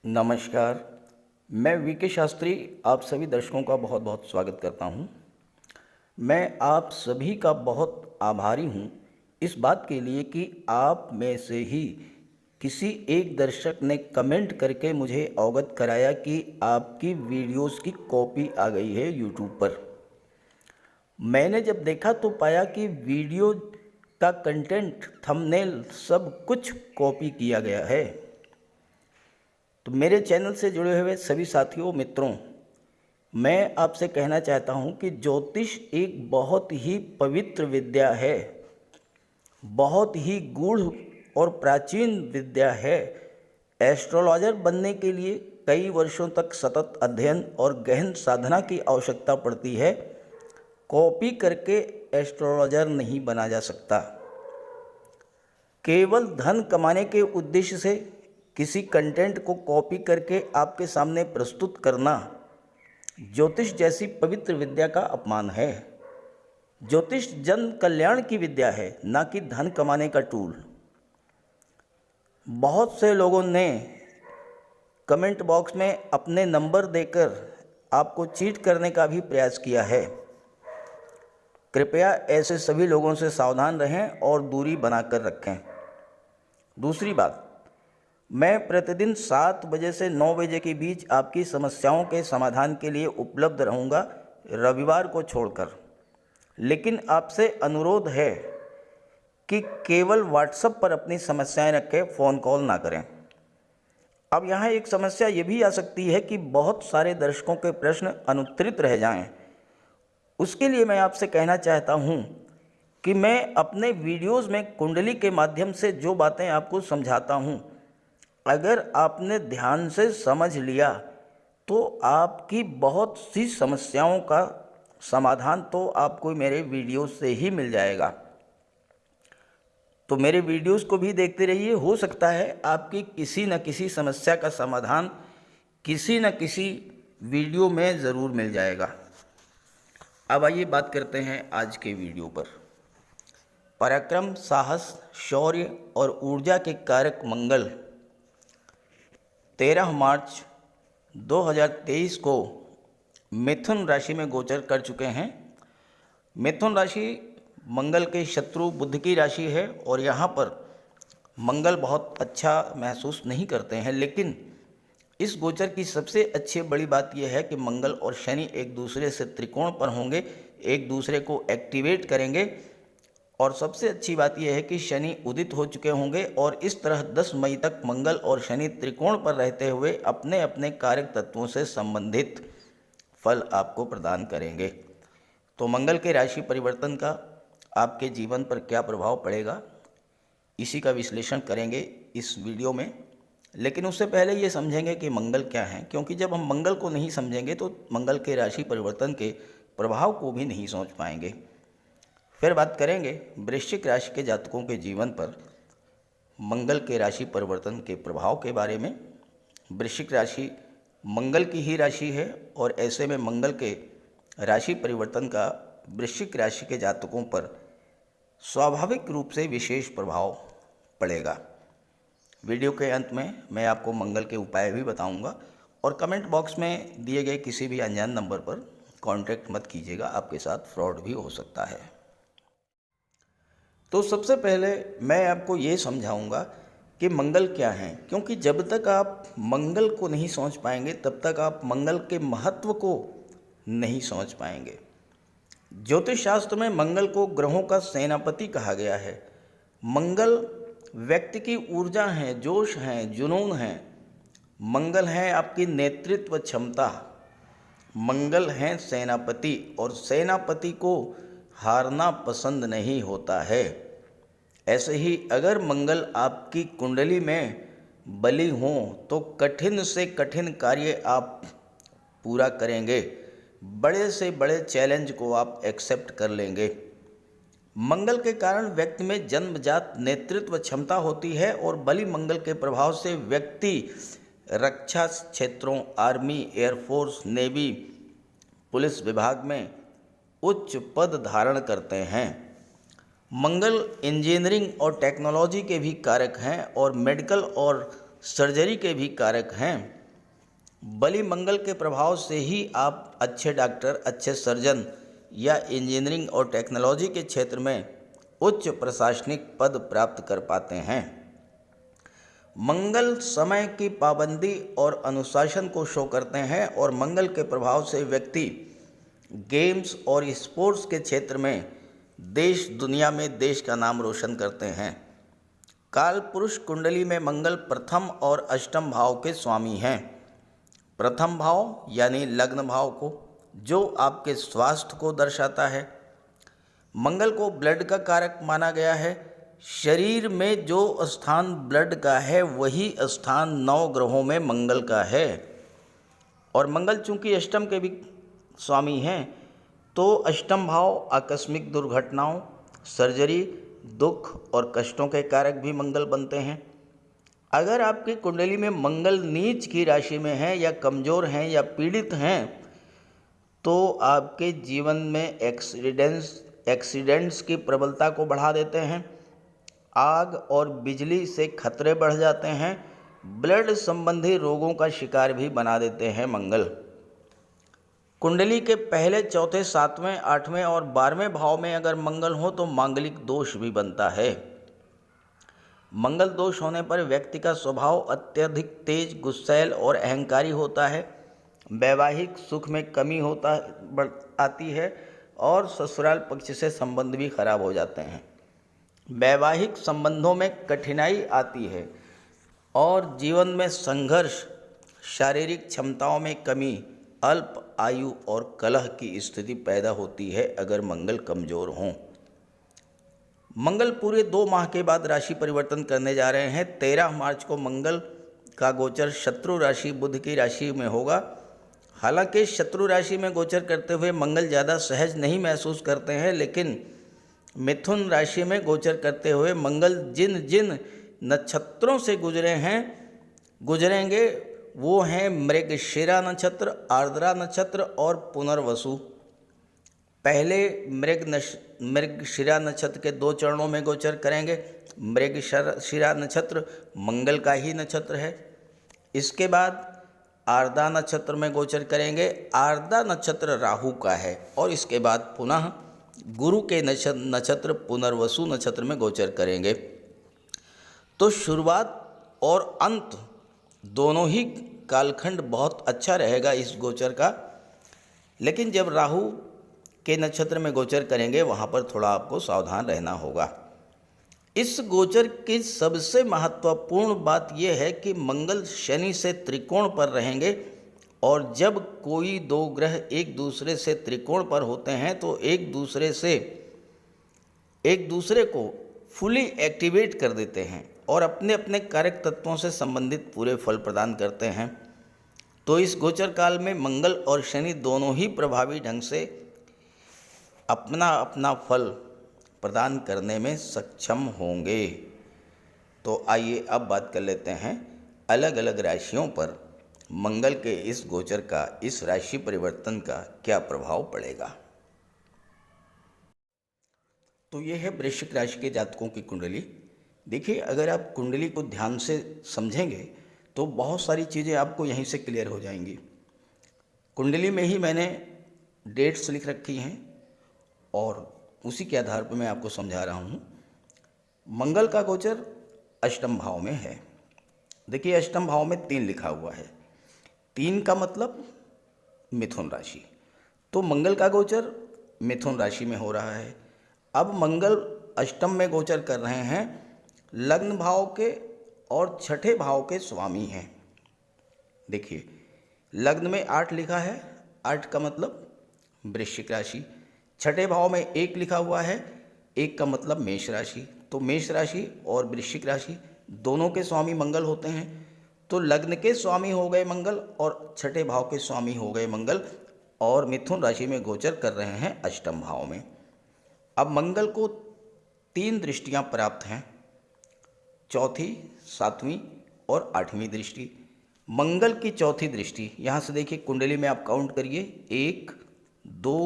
नमस्कार। मैं वीके शास्त्री आप सभी दर्शकों का बहुत बहुत स्वागत करता हूं। मैं आप सभी का बहुत आभारी हूं इस बात के लिए कि आप में से ही किसी एक दर्शक ने कमेंट करके मुझे अवगत कराया कि आपकी वीडियोस की कॉपी आ गई है यूट्यूब पर। मैंने जब देखा तो पाया कि वीडियो का कंटेंट, थंबनेल सब कुछ कॉपी किया गया है। तो मेरे चैनल से जुड़े हुए सभी साथियों मित्रों, मैं आपसे कहना चाहता हूं कि ज्योतिष एक बहुत ही पवित्र विद्या है, बहुत ही गूढ़ और प्राचीन विद्या है। एस्ट्रोलॉजर बनने के लिए कई वर्षों तक सतत अध्ययन और गहन साधना की आवश्यकता पड़ती है। कॉपी करके एस्ट्रोलॉजर नहीं बना जा सकता। केवल धन कमाने के उद्देश्य से किसी कंटेंट को कॉपी करके आपके सामने प्रस्तुत करना ज्योतिष जैसी पवित्र विद्या का अपमान है। ज्योतिष जन कल्याण की विद्या है, ना कि धन कमाने का टूल। बहुत से लोगों ने कमेंट बॉक्स में अपने नंबर देकर आपको चीट करने का भी प्रयास किया है। कृपया ऐसे सभी लोगों से सावधान रहें और दूरी बनाकर रखें। दूसरी बात, मैं प्रतिदिन 7 बजे से 9 बजे के बीच आपकी समस्याओं के समाधान के लिए उपलब्ध रहूँगा, रविवार को छोड़कर। लेकिन आपसे अनुरोध है कि केवल व्हाट्सएप पर अपनी समस्याएं रखें, फ़ोन कॉल ना करें। अब यहाँ एक समस्या ये भी आ सकती है कि बहुत सारे दर्शकों के प्रश्न अनुत्तरित रह जाएं। उसके लिए मैं आपसे कहना चाहता हूँ कि मैं अपने वीडियोज़ में कुंडली के माध्यम से जो बातें आपको समझाता हूँ, अगर आपने ध्यान से समझ लिया तो आपकी बहुत सी समस्याओं का समाधान तो आपको मेरे वीडियो से ही मिल जाएगा। तो मेरे वीडियोस को भी देखते रहिए, हो सकता है आपकी किसी न किसी समस्या का समाधान किसी न किसी वीडियो में ज़रूर मिल जाएगा। अब आइए बात करते हैं आज के वीडियो पर। पराक्रम, साहस, शौर्य और ऊर्जा के कारक मंगल 13 मार्च 2023 को मिथुन राशि में गोचर कर चुके हैं। मिथुन राशि मंगल के शत्रु बुध की राशि है और यहाँ पर मंगल बहुत अच्छा महसूस नहीं करते हैं। लेकिन इस गोचर की सबसे अच्छी बड़ी बात यह है कि मंगल और शनि एक दूसरे से त्रिकोण पर होंगे, एक दूसरे को एक्टिवेट करेंगे। और सबसे अच्छी बात यह है कि शनि उदित हो चुके होंगे और इस तरह 10 मई तक मंगल और शनि त्रिकोण पर रहते हुए अपने अपने कारक तत्वों से संबंधित फल आपको प्रदान करेंगे। तो मंगल के राशि परिवर्तन का आपके जीवन पर क्या प्रभाव पड़ेगा, इसी का विश्लेषण करेंगे इस वीडियो में। लेकिन उससे पहले ये समझेंगे कि मंगल क्या है, क्योंकि जब हम मंगल को नहीं समझेंगे तो मंगल के राशि परिवर्तन के प्रभाव को भी नहीं समझ पाएंगे। फिर बात करेंगे वृश्चिक राशि के जातकों के जीवन पर मंगल के राशि परिवर्तन के प्रभाव के बारे में। वृश्चिक राशि मंगल की ही राशि है और ऐसे में मंगल के राशि परिवर्तन का वृश्चिक राशि के जातकों पर स्वाभाविक रूप से विशेष प्रभाव पड़ेगा। वीडियो के अंत में मैं आपको मंगल के उपाय भी बताऊंगा और कमेंट बॉक्स में दिए गए किसी भी अनजान नंबर पर कांटेक्ट मत कीजिएगा, आपके साथ फ्रॉड भी हो सकता है। तो सबसे पहले मैं आपको ये समझाऊंगा कि मंगल क्या है, क्योंकि जब तक आप मंगल को नहीं समझ पाएंगे तब तक आप मंगल के महत्व को नहीं समझ पाएंगे। ज्योतिष शास्त्र में मंगल को ग्रहों का सेनापति कहा गया है। मंगल व्यक्ति की ऊर्जा है, जोश है, जुनून है। मंगल है आपकी नेतृत्व क्षमता। मंगल है सेनापति और सेनापति को हारना पसंद नहीं होता है। ऐसे ही अगर मंगल आपकी कुंडली में बली हो तो कठिन से कठिन कार्य आप पूरा करेंगे, बड़े से बड़े चैलेंज को आप एक्सेप्ट कर लेंगे। मंगल के कारण व्यक्ति में जन्मजात नेतृत्व क्षमता होती है और बली मंगल के प्रभाव से व्यक्ति रक्षा क्षेत्रों, आर्मी, एयरफोर्स, नेवी, पुलिस विभाग में उच्च पद धारण करते हैं। मंगल इंजीनियरिंग और टेक्नोलॉजी के भी कारक हैं और मेडिकल और सर्जरी के भी कारक हैं। बलि मंगल के प्रभाव से ही आप अच्छे डॉक्टर, अच्छे सर्जन या इंजीनियरिंग और टेक्नोलॉजी के क्षेत्र में उच्च प्रशासनिक पद प्राप्त कर पाते हैं। मंगल समय की पाबंदी और अनुशासन को शो करते हैं और मंगल के प्रभाव से व्यक्ति गेम्स और स्पोर्ट्स के क्षेत्र में देश दुनिया में देश का नाम रोशन करते हैं। काल पुरुष कुंडली में मंगल प्रथम और अष्टम भाव के स्वामी हैं। प्रथम भाव यानी लग्न भाव को, जो आपके स्वास्थ्य को दर्शाता है। मंगल को ब्लड का कारक माना गया है। शरीर में जो स्थान ब्लड का है वही स्थान 9 ग्रहों में मंगल का है। और मंगल चूंकि अष्टम के भी स्वामी हैं, तो अष्टम भाव आकस्मिक दुर्घटनाओं, सर्जरी, दुख और कष्टों के कारक भी मंगल बनते हैं। अगर आपकी कुंडली में मंगल नीच की राशि में है या कमज़ोर हैं या पीड़ित हैं, तो आपके जीवन में एक्सीडेंट्स की प्रबलता को बढ़ा देते हैं। आग और बिजली से खतरे बढ़ जाते हैं। ब्लड संबंधी रोगों का शिकार भी बना देते हैं मंगल। कुंडली के पहले, चौथे, 7वें, 8वें और 12वें भाव में अगर मंगल हो तो मांगलिक दोष भी बनता है। मंगल दोष होने पर व्यक्ति का स्वभाव अत्यधिक तेज, गुस्सैल और अहंकारी होता है। वैवाहिक सुख में कमी आती है और ससुराल पक्ष से संबंध भी खराब हो जाते हैं। वैवाहिक संबंधों में कठिनाई आती है और जीवन में संघर्ष, शारीरिक क्षमताओं में कमी, अल्प आयु और कलह की स्थिति पैदा होती है अगर मंगल कमज़ोर हों। मंगल पूरे 2 माह के बाद राशि परिवर्तन करने जा रहे हैं। 13 मार्च को मंगल का गोचर शत्रु राशि बुध की राशि में होगा। हालांकि शत्रु राशि में गोचर करते हुए मंगल ज़्यादा सहज नहीं महसूस करते हैं, लेकिन मिथुन राशि में गोचर करते हुए मंगल जिन जिन नक्षत्रों से गुजरेंगे वो हैं मृगशिरा नक्षत्र, आर्द्रा नक्षत्र और पुनर्वसु। पहले मृगशिरा नक्षत्र के 2 चरणों में गोचर करेंगे। मृगशिरा नक्षत्र मंगल का ही नक्षत्र है। इसके बाद आर्द्रा नक्षत्र में गोचर करेंगे। आर्द्रा नक्षत्र राहु का है। और इसके बाद पुनः गुरु के नक्षत्र पुनर्वसु नक्षत्र में गोचर करेंगे। तो शुरुआत और अंत दोनों ही कालखंड बहुत अच्छा रहेगा इस गोचर का। लेकिन जब राहु के नक्षत्र में गोचर करेंगे वहाँ पर थोड़ा आपको सावधान रहना होगा। इस गोचर की सबसे महत्वपूर्ण बात यह है कि मंगल शनि से त्रिकोण पर रहेंगे और जब कोई 2 ग्रह एक दूसरे से त्रिकोण पर होते हैं तो एक दूसरे को फुली एक्टिवेट कर देते हैं और अपने अपने कारक तत्वों से संबंधित पूरे फल प्रदान करते हैं। तो इस गोचर काल में मंगल और शनि दोनों ही प्रभावी ढंग से अपना अपना फल प्रदान करने में सक्षम होंगे। तो आइए अब बात कर लेते हैं अलग अलग राशियों पर मंगल के इस गोचर का, इस राशि परिवर्तन का क्या प्रभाव पड़ेगा। तो ये है वृश्चिक राशि के जातकों की कुंडली। देखिए, अगर आप कुंडली को ध्यान से समझेंगे तो बहुत सारी चीज़ें आपको यहीं से क्लियर हो जाएंगी। कुंडली में ही मैंने डेट्स लिख रखी हैं और उसी के आधार पर मैं आपको समझा रहा हूँ। मंगल का गोचर अष्टम भाव में है। देखिए, अष्टम भाव में 3 लिखा हुआ है। 3 का मतलब मिथुन राशि। तो मंगल का गोचर मिथुन राशि में हो रहा है। अब मंगल अष्टम में गोचर कर रहे हैं, लग्न भाव के और छठे भाव के स्वामी हैं। देखिए, लग्न में 8 लिखा है, 8 का मतलब वृश्चिक राशि। छठे भाव में 1 लिखा हुआ है, 1 का मतलब मेष राशि। तो मेष राशि और वृश्चिक राशि दोनों के स्वामी मंगल होते हैं। तो लग्न के स्वामी हो गए मंगल और छठे भाव के स्वामी हो गए मंगल और मिथुन राशि में गोचर कर रहे हैं अष्टम भाव में। अब मंगल को 3 दृष्टियां प्राप्त हैं, चौथी, 7वीं और 8वीं दृष्टि। मंगल की चौथी दृष्टि, यहाँ से देखिए कुंडली में आप काउंट करिए, 1, 2,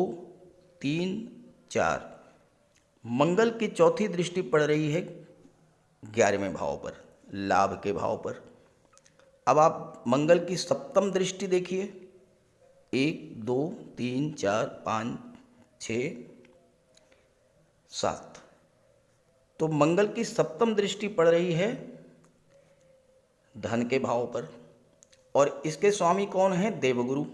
3, 4। मंगल की चौथी दृष्टि पड़ रही है 11वें भाव पर, लाभ के भाव पर। अब आप मंगल की सप्तम दृष्टि देखिए, 1 2 3 4 5 6 7। तो मंगल की सप्तम दृष्टि पड़ रही है धन के भाव पर, और इसके स्वामी कौन है? देवगुरु।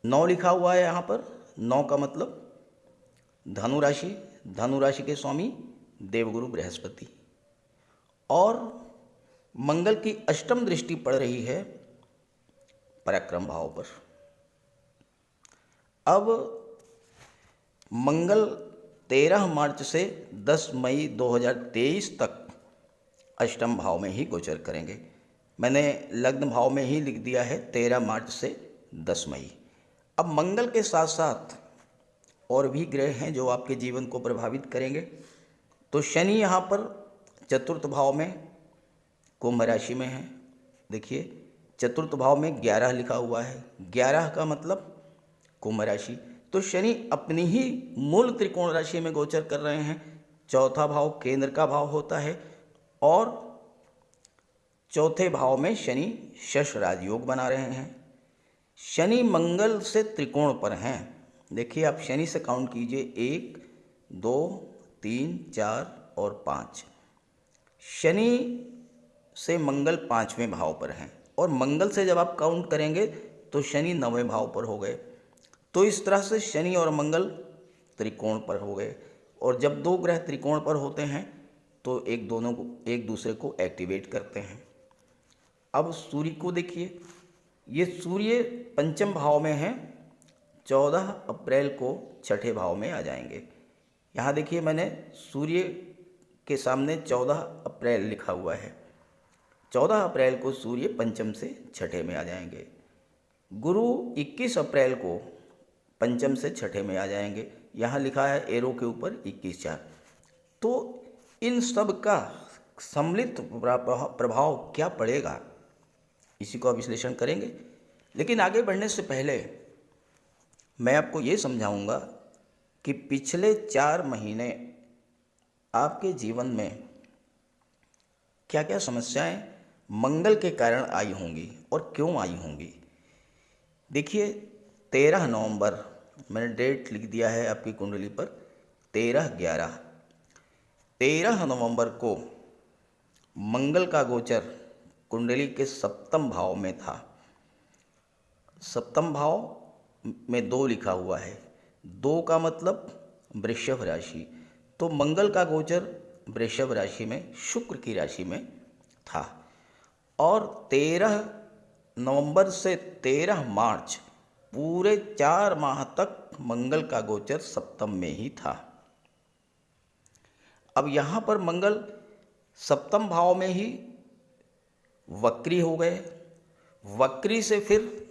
9 लिखा हुआ है यहाँ पर, 9 का मतलब धनु राशि, धनु राशि के स्वामी देवगुरु बृहस्पति। और मंगल की अष्टम दृष्टि पड़ रही है पराक्रम भाव पर। अब मंगल 13 मार्च से 10 मई 2023 तक अष्टम भाव में ही गोचर करेंगे। मैंने लग्न भाव में ही लिख दिया है 13 मार्च से 10 मई। अब मंगल के साथ साथ और भी ग्रह हैं जो आपके जीवन को प्रभावित करेंगे। तो शनि यहाँ पर चतुर्थ भाव में कुंभ राशि में है। देखिए चतुर्थ भाव में 11 लिखा हुआ है, 11 का मतलब कुंभ राशि। तो शनि अपनी ही मूल त्रिकोण राशि में गोचर कर रहे हैं। चौथा भाव केंद्र का भाव होता है, और चौथे भाव में शनि शश राजयोग बना रहे हैं। शनि मंगल से त्रिकोण पर हैं। देखिए आप शनि से काउंट कीजिए, 1 2 3 4 और 5। शनि से मंगल 5वें भाव पर हैं, और मंगल से जब आप काउंट करेंगे तो शनि 9वें भाव पर हो गए। तो इस तरह से शनि और मंगल त्रिकोण पर हो गए, और जब दो ग्रह त्रिकोण पर होते हैं तो एक दूसरे को एक्टिवेट करते हैं। अब सूर्य को देखिए, ये सूर्य पंचम भाव में है, 14 अप्रैल को छठे भाव में आ जाएंगे। यहाँ देखिए मैंने सूर्य के सामने 14 अप्रैल लिखा हुआ है। 14 अप्रैल को सूर्य पंचम से छठे में आ जाएंगे। गुरु 21 अप्रैल को पंचम से छठे में आ जाएंगे। यहाँ लिखा है एरो के ऊपर 21/4। तो इन सब का सम्मिलित प्रभाव क्या पड़ेगा, इसी का विश्लेषण करेंगे। लेकिन आगे बढ़ने से पहले मैं आपको ये समझाऊंगा कि पिछले 4 महीने आपके जीवन में क्या क्या समस्याएं मंगल के कारण आई होंगी और क्यों आई होंगी। देखिए 13 नवंबर, मैंने डेट लिख दिया है आपकी कुंडली पर, 13 नवंबर को मंगल का गोचर कुंडली के सप्तम भाव में था। सप्तम भाव में 2 लिखा हुआ है, 2 का मतलब वृषभ राशि। तो मंगल का गोचर वृषभ राशि में शुक्र की राशि में था, और 13 नवंबर से 13 मार्च पूरे 4 माह तक मंगल का गोचर सप्तम में ही था। अब यहाँ पर मंगल सप्तम भाव में ही वक्री हो गए, वक्री से फिर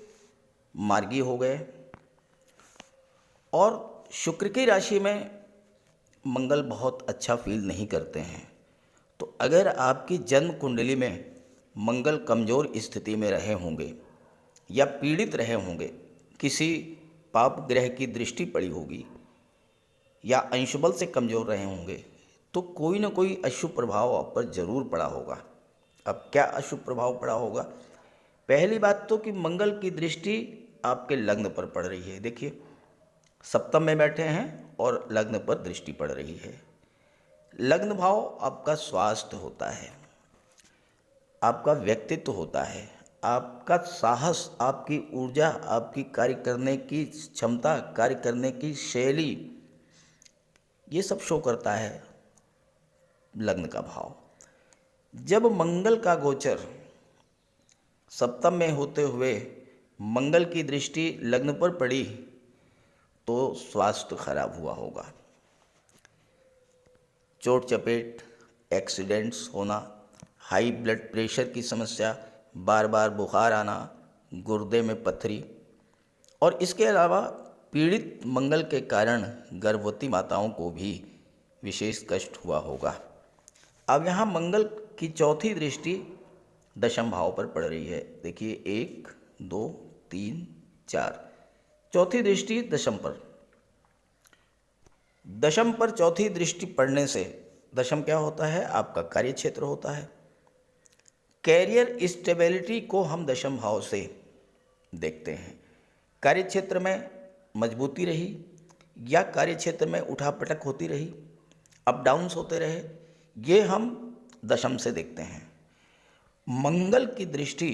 मार्गी हो गए, और शुक्र की राशि में मंगल बहुत अच्छा फील नहीं करते हैं। तो अगर आपकी जन्म कुंडली में मंगल कमज़ोर स्थिति में रहे होंगे या पीड़ित रहे होंगे, किसी पाप ग्रह की दृष्टि पड़ी होगी या अंशबल से कमज़ोर रहे होंगे, तो कोई ना कोई अशुभ प्रभाव आप पर जरूर पड़ा होगा। अब क्या अशुभ प्रभाव पड़ा होगा? पहली बात तो कि मंगल की दृष्टि आपके लग्न पर पड़ रही है। देखिए सप्तम में बैठे हैं और लग्न पर दृष्टि पड़ रही है। लग्न भाव आपका स्वास्थ्य होता है, आपका व्यक्तित्व होता है, आपका साहस, आपकी ऊर्जा, आपकी कार्य करने की क्षमता, कार्य करने की शैली, ये सब शो करता है लग्न का भाव। जब मंगल का गोचर सप्तम में होते हुए मंगल की दृष्टि लग्न पर पड़ी तो स्वास्थ्य खराब हुआ होगा। चोट चपेट, एक्सीडेंट्स होना, हाई ब्लड प्रेशर की समस्या, बार बार बुखार आना, गुर्दे में पथरी, और इसके अलावा पीड़ित मंगल के कारण गर्भवती माताओं को भी विशेष कष्ट हुआ होगा। अब यहाँ मंगल की चौथी दृष्टि दशम भाव पर पड़ रही है। देखिए 1 2 3 4, चौथी दृष्टि दशम पर। दशम पर चौथी दृष्टि पड़ने से, दशम क्या होता है? आपका कार्य क्षेत्र होता है। कैरियर स्टेबिलिटी को हम दशम भाव से देखते हैं। कार्य क्षेत्र में मजबूती रही या कार्य क्षेत्र में उठापटक होती रही, अप डाउन्स होते रहे, ये हम दशम से देखते हैं। मंगल की दृष्टि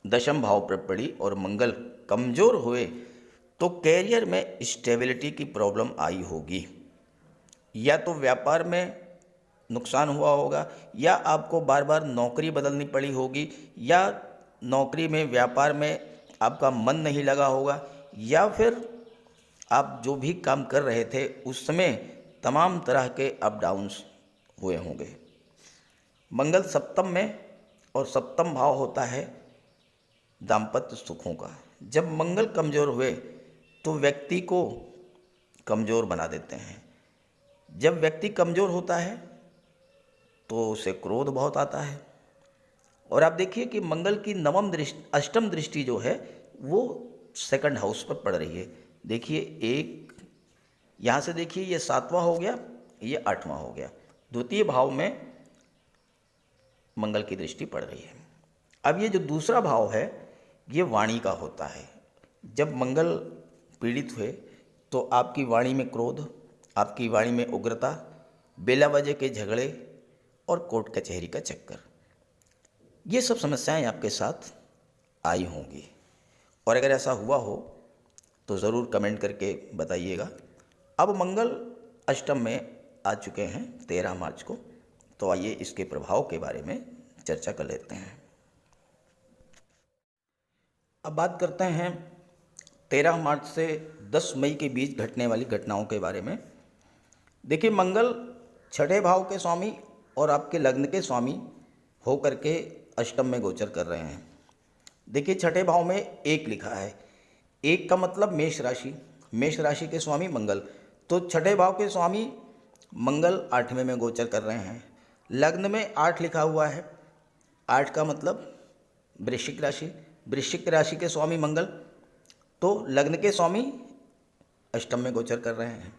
दशम भाव पर पड़ी और मंगल कमज़ोर हुए तो कैरियर में स्टेबिलिटी की प्रॉब्लम आई होगी, या तो व्यापार में नुकसान हुआ होगा, या आपको बार बार नौकरी बदलनी पड़ी होगी, या नौकरी में व्यापार में आपका मन नहीं लगा होगा, या फिर आप जो भी काम कर रहे थे उस समय तमाम तरह के अप डाउन्स हुए होंगे। मंगल सप्तम में, और सप्तम भाव होता है दाम्पत्य सुखों का। जब मंगल कमज़ोर हुए तो व्यक्ति को कमज़ोर बना देते हैं। जब व्यक्ति कमज़ोर होता है तो उसे क्रोध बहुत आता है। और आप देखिए कि मंगल की नवम दृष्टि, अष्टम दृष्टि जो है वो सेकंड हाउस पर पड़ रही है। देखिए, एक यहाँ से देखिए, ये 7वां हो गया, ये 8वां हो गया, द्वितीय भाव में मंगल की दृष्टि पड़ रही है। अब ये जो दूसरा भाव है ये वाणी का होता है। जब मंगल पीड़ित हुए तो आपकी वाणी में क्रोध, आपकी वाणी में उग्रता, बेला वजह के झगड़े और कोर्ट कचहरी का चक्कर, ये सब समस्याएं आपके साथ आई होंगी। और अगर ऐसा हुआ हो तो ज़रूर कमेंट करके बताइएगा। अब मंगल अष्टम में आ चुके हैं 13 मार्च को, तो आइए इसके प्रभाव के बारे में चर्चा कर लेते हैं। अब बात करते हैं 13 मार्च से 10 मई के बीच घटने वाली घटनाओं के बारे में। देखिए, मंगल छठे भाव के स्वामी और आपके लग्न के स्वामी हो करके अष्टम में गोचर कर रहे हैं। देखिए, छठे भाव में एक लिखा है, एक का मतलब मेष राशि, मेष राशि के स्वामी मंगल, तो छठे भाव के स्वामी मंगल 8वें में गोचर कर रहे हैं। लग्न में 8 लिखा हुआ है, 8 का मतलब वृश्चिक राशि, वृश्चिक राशि के स्वामी मंगल, तो लग्न के स्वामी अष्टम में गोचर कर रहे हैं।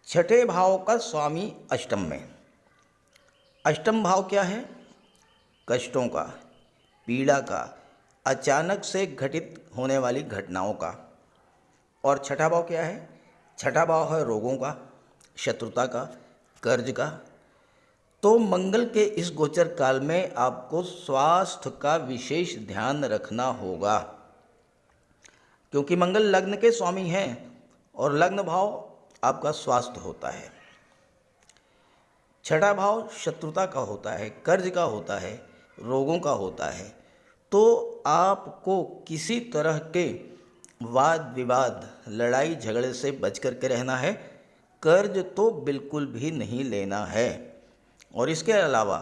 छठे भाव का स्वामी अष्टम में, अष्टम भाव क्या है? कष्टों का, पीड़ा का, अचानक से घटित होने वाली घटनाओं का। और छठा भाव क्या है? छठा भाव है रोगों का, शत्रुता का, कर्ज का। तो मंगल के इस गोचर काल में आपको स्वास्थ्य का विशेष ध्यान रखना होगा, क्योंकि मंगल लग्न के स्वामी हैं और लग्न भाव आपका स्वास्थ्य होता है। छठा भाव शत्रुता का होता है, कर्ज का होता है, रोगों का होता है। तो आपको किसी तरह के वाद विवाद, लड़ाई झगड़े से बच करके रहना है। कर्ज तो बिल्कुल भी नहीं लेना है। और इसके अलावा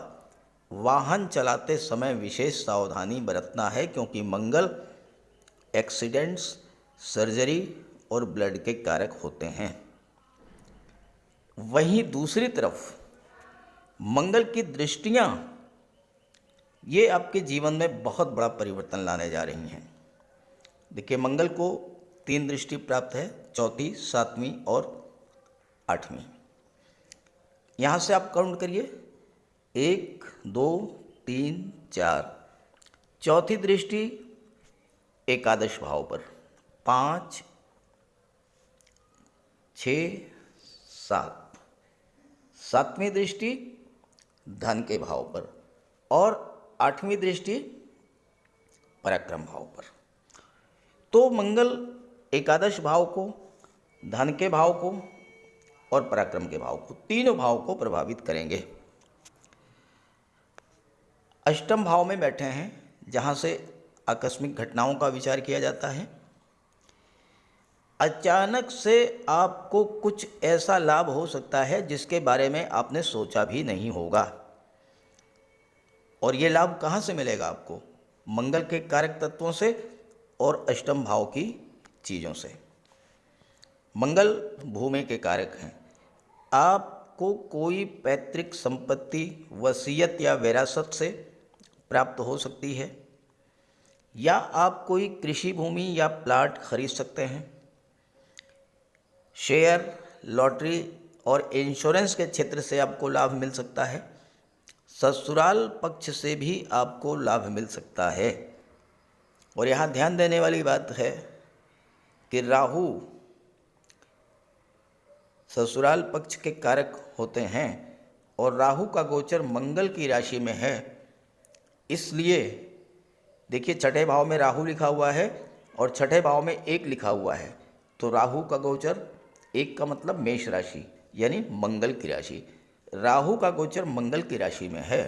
वाहन चलाते समय विशेष सावधानी बरतना है, क्योंकि मंगल एक्सीडेंट्स, सर्जरी और ब्लड के कारक होते हैं। वहीं दूसरी तरफ मंगल की दृष्टियां ये आपके जीवन में बहुत बड़ा परिवर्तन लाने जा रही हैं। देखिए, मंगल को 3 दृष्टि प्राप्त है, चौथी, 7वीं और 8वीं। यहाँ से आप काउंट करिए, 1, 2, 3, 4। चौथी दृष्टि एकादश भाव पर, 5, 6, 7। 7वीं दृष्टि धन के भाव पर और 8वीं दृष्टि पराक्रम भाव पर। तो मंगल एकादश भाव को, धन के भाव को और पराक्रम के भाव को, तीनों भाव को प्रभावित करेंगे। अष्टम भाव में बैठे हैं, जहाँ से आकस्मिक घटनाओं का विचार किया जाता है। अचानक से आपको कुछ ऐसा लाभ हो सकता है जिसके बारे में आपने सोचा भी नहीं होगा। और ये लाभ कहाँ से मिलेगा आपको? मंगल के कारक तत्वों से और अष्टम भाव की चीज़ों से। मंगल भूमि के कारक हैं। आपको कोई पैतृक संपत्ति वसीयत या विरासत से प्राप्त हो सकती है, या आप कोई कृषि भूमि या प्लाट खरीद सकते हैं। शेयर, लॉटरी और इंश्योरेंस के क्षेत्र से आपको लाभ मिल सकता है। ससुराल पक्ष से भी आपको लाभ मिल सकता है। और यहाँ ध्यान देने वाली बात है कि राहु ससुराल पक्ष के कारक होते हैं और राहु का गोचर मंगल की राशि में है, इसलिए देखिए छठे भाव में राहु लिखा हुआ है और छठे भाव में एक लिखा हुआ है, तो राहु का गोचर एक का मतलब मेष राशि यानी मंगल की राशि। राहु का गोचर मंगल की राशि में है।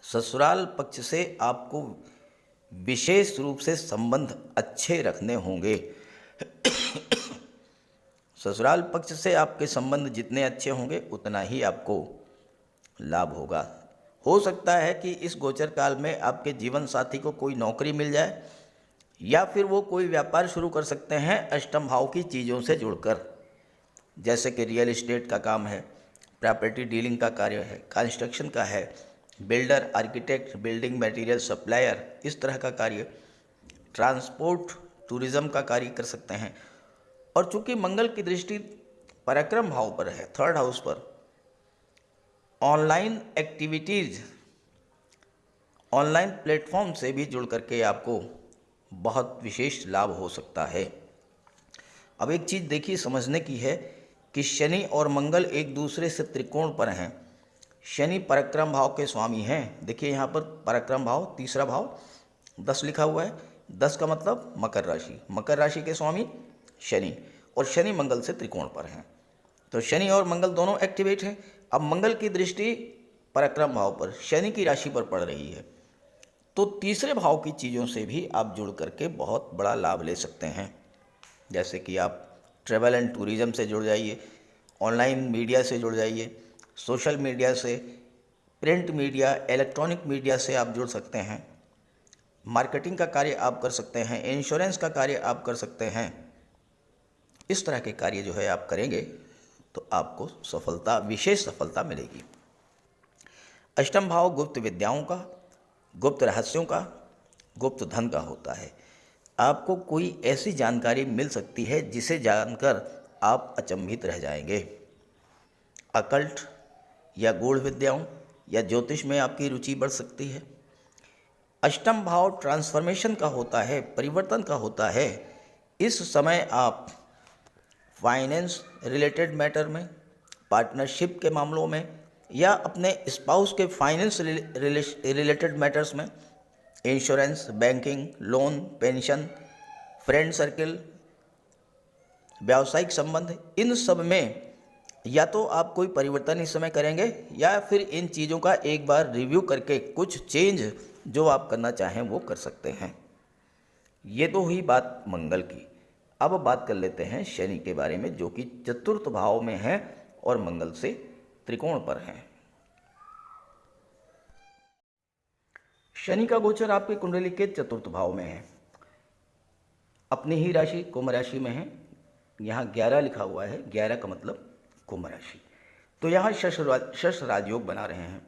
ससुराल पक्ष से आपको विशेष रूप से संबंध अच्छे रखने होंगे। ससुराल पक्ष से आपके संबंध जितने अच्छे होंगे उतना ही आपको लाभ होगा। हो सकता है कि इस गोचर काल में आपके जीवन साथी को कोई नौकरी मिल जाए या फिर वो कोई व्यापार शुरू कर सकते हैं अष्टम भाव की चीज़ों से जुड़कर, जैसे कि रियल एस्टेट का काम है, प्रॉपर्टी डीलिंग का कार्य है, कंस्ट्रक्शन का है, builder, architect, building material supplier, इस तरह का कार्य, ट्रांसपोर्ट, टूरिज़्म का कार्य कर सकते हैं। और चूंकि मंगल की दृष्टि पराक्रम भाव पर है, थर्ड हाउस पर, ऑनलाइन एक्टिविटीज़, ऑनलाइन प्लेटफॉर्म से भी जुड़ करके आपको बहुत विशेष लाभ हो सकता है। अब एक चीज़ देखिए समझने की है कि शनि और मंगल एक दूसरे से त्रिकोण पर हैं। शनि पराक्रम भाव के स्वामी हैं। देखिए यहाँ पर पराक्रम भाव, तीसरा भाव, 10 लिखा हुआ है। 10 का मतलब मकर राशि, मकर राशि के स्वामी शनि, और शनि मंगल से त्रिकोण पर हैं, तो शनि और मंगल दोनों एक्टिवेट हैं। अब मंगल की दृष्टि पराक्रम भाव पर शनि की राशि पर पड़ रही है, तो तीसरे भाव की चीज़ों से भी आप जुड़ करके बहुत बड़ा लाभ ले सकते हैं। जैसे कि आप ट्रैवल एंड टूरिज़्म से जुड़ जाइए, ऑनलाइन मीडिया से जुड़ जाइए, सोशल मीडिया से, प्रिंट मीडिया, इलेक्ट्रॉनिक मीडिया से आप जुड़ सकते हैं, मार्केटिंग का कार्य आप कर सकते हैं, इंश्योरेंस का कार्य आप कर सकते हैं। इस तरह के कार्य जो है आप करेंगे तो आपको सफलता, विशेष सफलता मिलेगी। अष्टम भाव गुप्त विद्याओं का, गुप्त रहस्यों का, गुप्त धन का होता है। आपको कोई ऐसी जानकारी मिल सकती है जिसे जानकर आप अचंभित रह जाएंगे। अकल्ट या गूढ़ विद्याओं या ज्योतिष में आपकी रुचि बढ़ सकती है। अष्टम भाव ट्रांसफॉर्मेशन का होता है, परिवर्तन का होता है। इस समय आप फाइनेंस रिलेटेड मैटर में, पार्टनरशिप के मामलों में या अपने स्पाउस के फाइनेंस रिलेटेड मैटर्स में, insurance, banking, loan, pension, friend circle, व्यावसायिक संबंध, इन सब में या तो आप कोई परिवर्तन इस समय करेंगे या फिर इन चीज़ों का एक बार रिव्यू करके कुछ चेंज जो आप करना चाहें वो कर सकते हैं। ये तो हुई बात मंगल की। अब बात कर लेते हैं शनि के बारे में, जो कि चतुर्थ भाव में है और मंगल से त्रिकोण पर है। शनि का गोचर आपकी कुंडली के चतुर्थ भाव में है, अपनी ही राशि कुंभ राशि में है। यहाँ 11 लिखा हुआ है, 11 का मतलब कुंभ राशि। तो यहाँ शश राजयोग बना रहे हैं।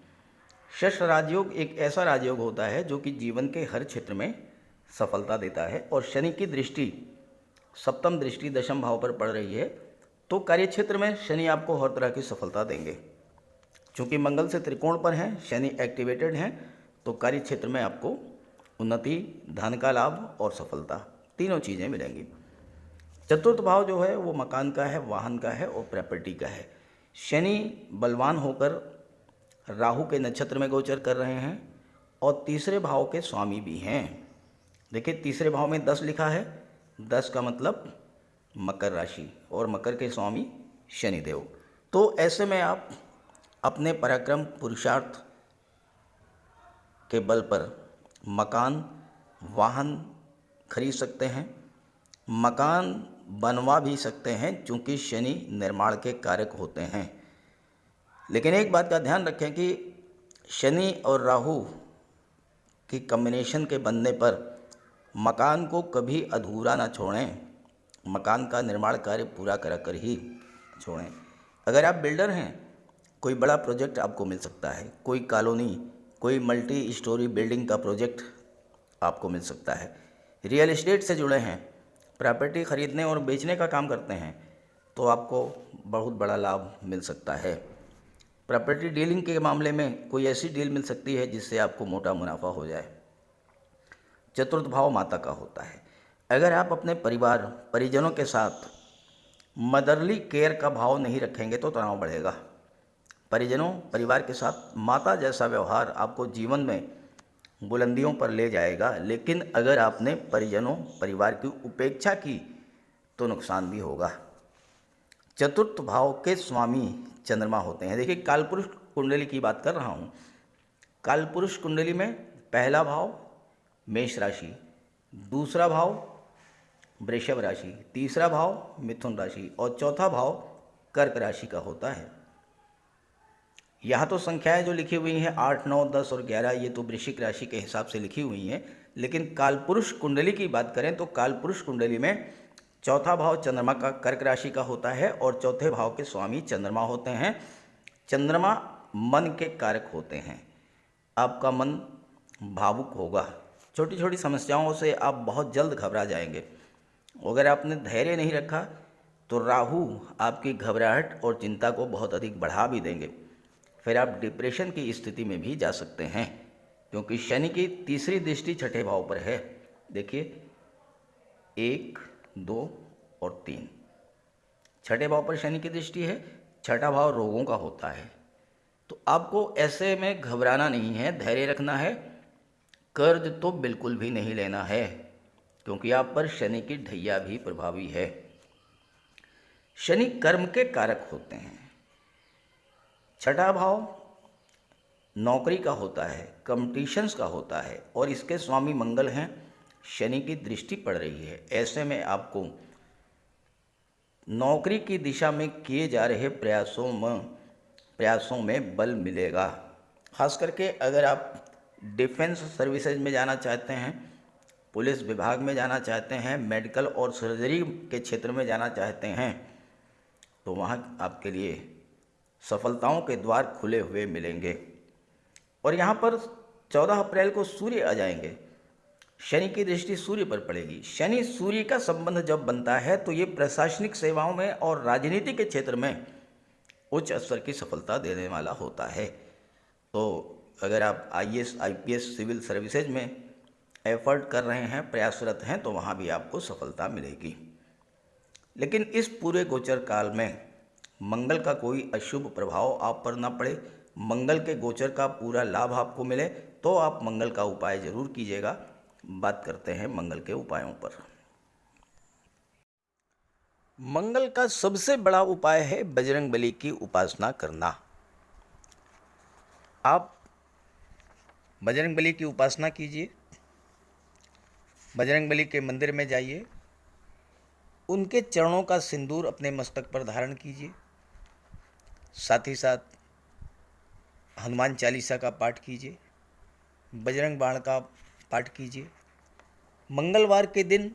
शश राजयोग एक ऐसा राजयोग होता है जो कि जीवन के हर क्षेत्र में सफलता देता है, और शनि की दृष्टि, सप्तम दृष्टि दशम भाव पर पड़ रही है, तो कार्य क्षेत्र में शनि आपको हर तरह की सफलता देंगे। चूँकि मंगल से त्रिकोण पर हैं, शनि एक्टिवेटेड हैं, तो कार्य क्षेत्र में आपको उन्नति, धन का लाभ और सफलता, तीनों चीज़ें मिलेंगी। चतुर्थ भाव जो है वो मकान का है, वाहन का है और प्रॉपर्टी का है। शनि बलवान होकर राहु के नक्षत्र में गोचर कर रहे हैं और तीसरे भाव के स्वामी भी हैं। देखिए तीसरे भाव में 10 लिखा है, 10 का मतलब मकर राशि और मकर के स्वामी शनिदेव। तो ऐसे में आप अपने पराक्रम, पुरुषार्थ के बल पर मकान, वाहन खरीद सकते हैं, मकान बनवा भी सकते हैं, चूँकि शनि निर्माण के कारक होते हैं। लेकिन एक बात का ध्यान रखें कि शनि और राहु की कॉम्बिनेशन के बनने पर मकान को कभी अधूरा ना छोड़ें, मकान का निर्माण कार्य पूरा कर ही छोड़ें। अगर आप बिल्डर हैं, कोई बड़ा प्रोजेक्ट आपको मिल सकता है, कोई कॉलोनी, कोई मल्टी स्टोरी बिल्डिंग का प्रोजेक्ट आपको मिल सकता है। रियल एस्टेट से जुड़े हैं, प्रॉपर्टी खरीदने और बेचने का काम करते हैं, तो आपको बहुत बड़ा लाभ मिल सकता है। प्रॉपर्टी डीलिंग के मामले में कोई ऐसी डील मिल सकती है जिससे आपको मोटा मुनाफा हो जाए। चतुर्थ भाव माता का होता है। अगर आप अपने परिवार परिजनों के साथ मदरली केयर का भाव नहीं रखेंगे तो तनाव बढ़ेगा। परिजनों परिवार के साथ माता जैसा व्यवहार आपको जीवन में बुलंदियों पर ले जाएगा, लेकिन अगर आपने परिजनों परिवार की उपेक्षा की तो नुकसान भी होगा। चतुर्थ भाव के स्वामी चंद्रमा होते हैं। देखिए, कालपुरुष कुंडली की बात कर रहा हूँ। कालपुरुष कुंडली में पहला भाव मेष राशि, दूसरा भाव वृषभ राशि, तीसरा भाव मिथुन राशि और चौथा भाव कर्क राशि का होता है। यहाँ तो संख्याएं जो लिखी हुई हैं 8, 9, 10 और 11, ये तो वृश्चिक राशि के हिसाब से लिखी हुई हैं, लेकिन कालपुरुष कुंडली की बात करें तो कालपुरुष कुंडली में चौथा भाव चंद्रमा का कर्क राशि का होता है और चौथे भाव के स्वामी चंद्रमा होते हैं। चंद्रमा मन के कारक होते हैं। आपका मन भावुक होगा, छोटी छोटी समस्याओं से आप बहुत जल्द घबरा जाएंगे। अगर आपने धैर्य नहीं रखा तो राहु आपकी घबराहट और चिंता को बहुत अधिक बढ़ा भी देंगे। फिर आप डिप्रेशन की स्थिति में भी जा सकते हैं, क्योंकि शनि की तीसरी दृष्टि छठे भाव पर है। देखिए, 1, 2 और 3 छठे भाव पर शनि की दृष्टि है। छठा भाव रोगों का होता है। तो आपको ऐसे में घबराना नहीं है, धैर्य रखना है। कर्ज तो बिल्कुल भी नहीं लेना है, क्योंकि आप पर शनि की ढैया भी प्रभावी है। शनि कर्म के कारक होते हैं। छठा भाव नौकरी का होता है, कंपटीशंस का होता है और इसके स्वामी मंगल हैं। शनि की दृष्टि पड़ रही है। ऐसे में आपको नौकरी की दिशा में किए जा रहे प्रयासों में बल मिलेगा। खास करके अगर आप डिफेंस सर्विसेज में जाना चाहते हैं, पुलिस विभाग में जाना चाहते हैं, मेडिकल और सर्जरी के क्षेत्र में जाना चाहते हैं, तो वहाँ आपके लिए सफलताओं के द्वार खुले हुए मिलेंगे। और यहाँ पर 14 अप्रैल को सूर्य आ जाएंगे। शनि की दृष्टि सूर्य पर पड़ेगी। शनि सूर्य का संबंध जब बनता है तो ये प्रशासनिक सेवाओं में और राजनीति के क्षेत्र में उच्च स्तर की सफलता देने वाला होता है। तो अगर आप IAS, IPS, सिविल सर्विसेज में एफर्ट कर रहे हैं, प्रयासरत हैं, तो वहाँ भी आपको सफलता मिलेगी। लेकिन इस पूरे गोचर काल में मंगल का कोई अशुभ प्रभाव आप पर ना पड़े, मंगल के गोचर का पूरा लाभ आपको मिले, तो आप मंगल का उपाय जरूर कीजिएगा। बात करते हैं मंगल के उपायों पर। मंगल का सबसे बड़ा उपाय है बजरंगबली की उपासना करना। आप बजरंगबली की उपासना कीजिए, बजरंगबली के मंदिर में जाइए, उनके चरणों का सिंदूर अपने मस्तक पर धारण कीजिए, साथ ही साथ हनुमान चालीसा का पाठ कीजिए, बजरंग बाण का पाठ कीजिए। मंगलवार के दिन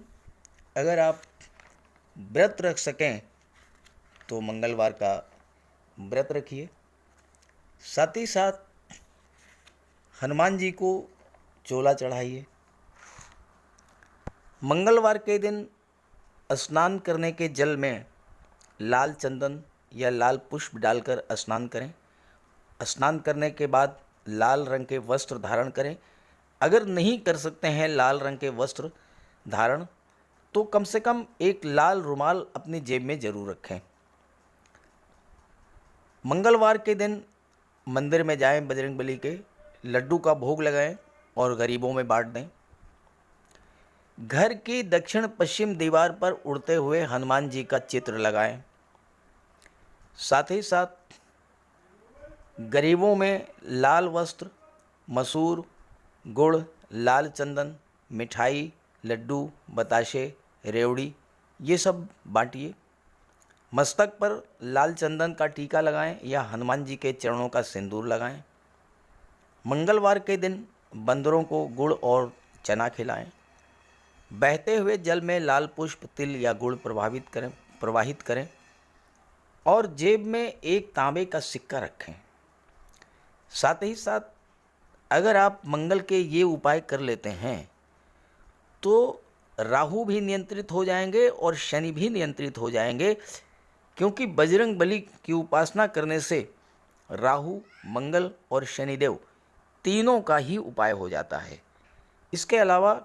अगर आप व्रत रख सकें तो मंगलवार का व्रत रखिए। साथ ही साथ हनुमान जी को चोला चढ़ाइए। मंगलवार के दिन स्नान करने के जल में लाल चंदन या लाल पुष्प डालकर स्नान करें। स्नान करने के बाद लाल रंग के वस्त्र धारण करें। अगर नहीं कर सकते हैं लाल रंग के वस्त्र धारण, तो कम से कम एक लाल रुमाल अपनी जेब में जरूर रखें। मंगलवार के दिन मंदिर में जाएं, बजरंगबली के लड्डू का भोग लगाएं और गरीबों में बांट दें। घर की दक्षिण पश्चिम दीवार पर उड़ते हुए हनुमान जी का चित्र लगाएं। साथ ही साथ गरीबों में लाल वस्त्र, मसूर, गुड़, लाल चंदन, मिठाई, लड्डू, बताशे, रेवड़ी, ये सब बांटिए। मस्तक पर लाल चंदन का टीका लगाएं या हनुमान जी के चरणों का सिंदूर लगाएं। मंगलवार के दिन बंदरों को गुड़ और चना खिलाएं। बहते हुए जल में लाल पुष्प, तिल या गुड़ प्रवाहित करें और जेब में एक तांबे का सिक्का रखें। साथ ही साथ अगर आप मंगल के ये उपाय कर लेते हैं तो राहु भी नियंत्रित हो जाएंगे और शनि भी नियंत्रित हो जाएंगे, क्योंकि बजरंग बली की उपासना करने से राहु, मंगल और शनिदेव तीनों का ही उपाय हो जाता है। इसके अलावा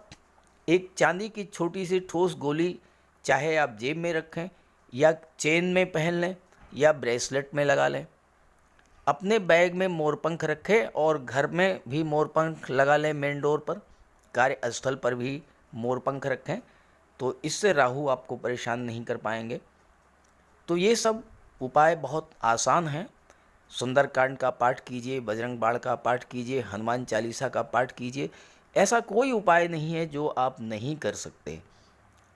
एक चांदी की छोटी सी ठोस गोली चाहे आप जेब में रखें या चेन में पहन लें या ब्रेसलेट में लगा लें। अपने बैग में मोरपंख रखें और घर में भी मोरपंख लगा लें, मेन डोर पर, कार्यस्थल पर भी मोरपंख रखें, तो इससे राहु आपको परेशान नहीं कर पाएंगे। तो ये सब उपाय बहुत आसान हैं। सुंदरकांड का पाठ कीजिए, बजरंग बाण का पाठ कीजिए, हनुमान चालीसा का पाठ कीजिए। ऐसा कोई उपाय नहीं है जो आप नहीं कर सकते,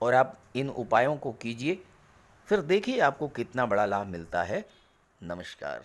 और आप इन उपायों को कीजिए, फिर देखिए आपको कितना बड़ा लाभ मिलता है। नमस्कार।